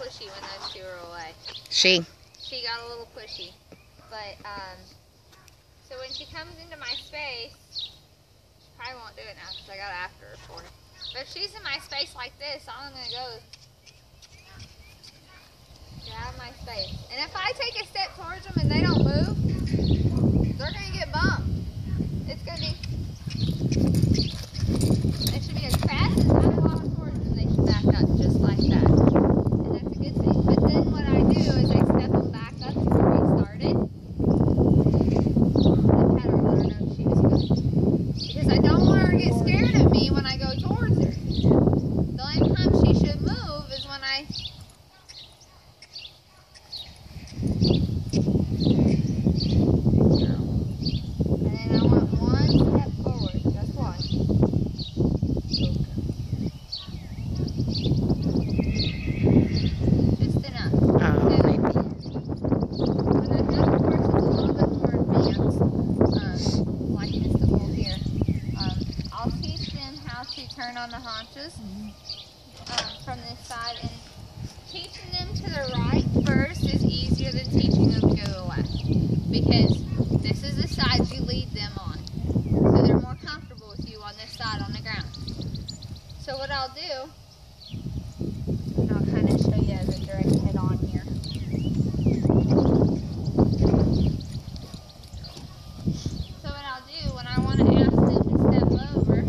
pushy when those two were away. She got a little pushy. But, so when she comes into my space, she probably won't do it now because I got after her for it. But if she's in my space like this, all I'm going to go is get out of my space. And if I take a step towards them and they don't move, they're going to get bumped. It's going to be, it should be as fast as I walk towards them, they should back up just like that. And that's a good thing. But then what I do is I step them back up to where we started. And pat her, let her know she was good. Because I don't want her to get scared of me when I go towards her. The only time she should move is when I on the haunches from this side, and teaching them to the right first is easier than teaching them to go to the left, because this is the side you lead them on, so they're more comfortable with you on this side on the ground. So what I'll do, and I'll kind of show you as a direct head on here. So what I'll do when I want to ask them to step over,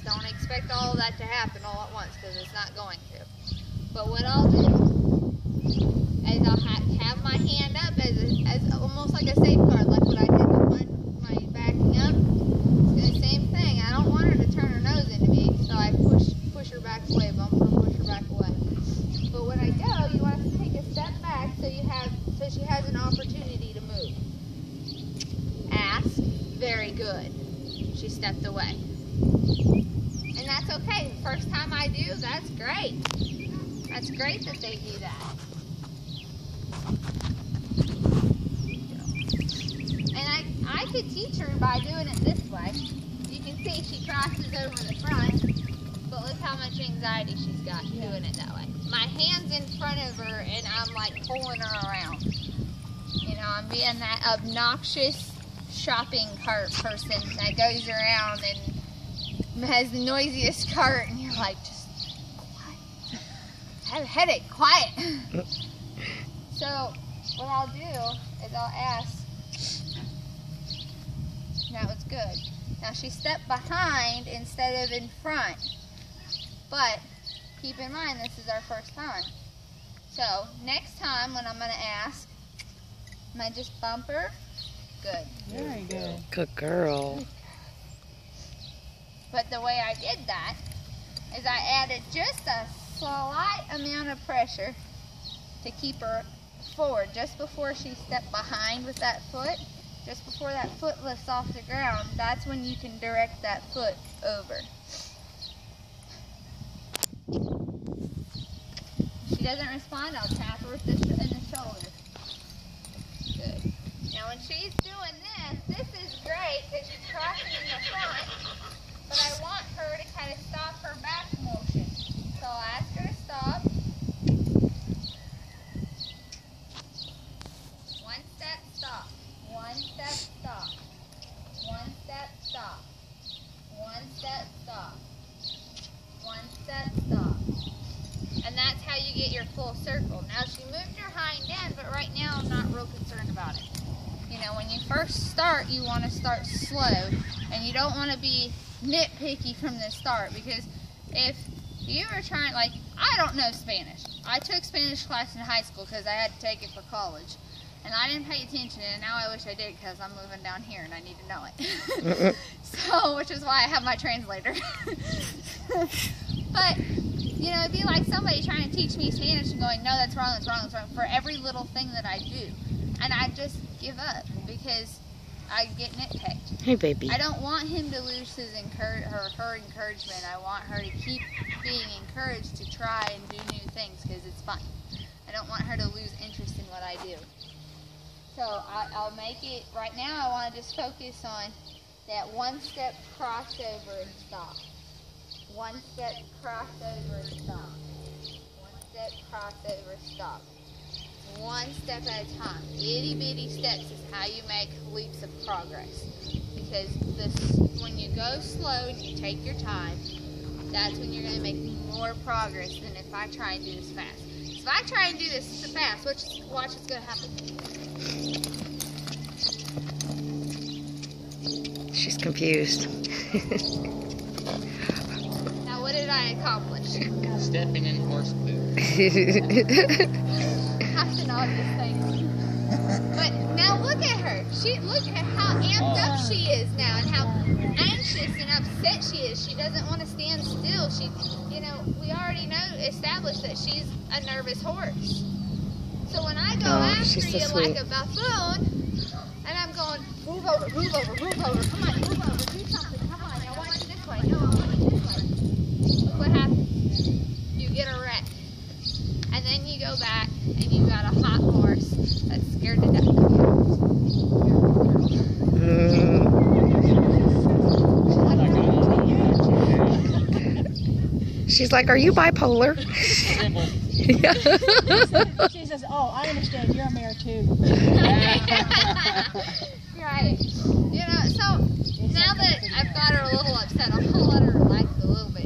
don't expect all of that to happen all at once, because it's not going to. But what I'll do is I'll have my hand up as almost like a safeguard, like what I did with my backing up. It's the same thing. I don't want her to turn her nose into me, so I push her back away, bump her, push her back away. But when I go, you want to take a step back so she has an opportunity to move. Ask, very good. She stepped away. And that's okay. The first time I do, that's great. That's great that they do that. And I could teach her by doing it this way. You can see she crosses over the front, but look how much anxiety she's got doing it that way. My hand's in front of her and I'm like pulling her around. You know, I'm being that obnoxious shopping cart person that goes around and has the noisiest cart, and you're like, just quiet. I have a headache, quiet. So what I'll do is I'll ask, that was good. Now she stepped behind instead of in front, but keep in mind this is our first time. So next time when I'm going to ask, am I just bump her? Good. Very good. Good girl. But the way I did that is I added just a slight amount of pressure to keep her forward just before she stepped behind with that foot. Just before that foot lifts off the ground, that's when you can direct that foot over. If she doesn't respond, I'll tap her in the shoulder. Good. Now when she's doing this, this is great because she's crossing in the front. But I want her to kind of stop her back motion. So I'll ask her to stop. One step, stop. One step, stop. One step, stop. One step, stop. One step, stop. And that's how you get your full circle. Now she moved her hind end, but right now I'm not real concerned about it. You know, when you first start, you want to start slow. And you don't want to be nitpicky from the start, because if you were trying, like, I don't know Spanish. I took Spanish class in high school because I had to take it for college, and I didn't pay attention, and now I wish I did because I'm moving down here and I need to know it. So, which is why I have my translator. But you know, it'd be like somebody trying to teach me Spanish and going, no, that's wrong, that's wrong, that's wrong, for every little thing that I do, and I just give up because I get nitpicked. Hey, baby. I don't want him to lose his her encouragement. I want her to keep being encouraged to try and do new things because it's fun. I don't want her to lose interest in what I do. So I'll make it, right now I want to just focus on that one step crossover and stop. One step crossover and stop. One step crossover, stop. One step at a time. Itty bitty steps is how you make leaps of progress. Because when you go slow and you take your time, that's when you're going to make more progress than if I try and do this fast. If I try and do this fast, watch what's going to happen. She's confused. Now what did I accomplish? Stepping in horse poop. Have to know this thing. But now look at her. Look at how amped up she is now and how anxious and upset she is. She doesn't want to stand still. We already established that she's a nervous horse. So when I go after you so like a buffoon, and I'm going, move over, move over, move over, come on, move over, do something, come on, now watch this way, no, I want this way. Look what happens. You get a wreck. And then you go back and you got a hot horse that's scared to death of you. She's like, are you bipolar? Yeah. She says, oh, I understand, you're a mare too. Right. So now that I've got her a little upset, I'm going to let her relax a little bit.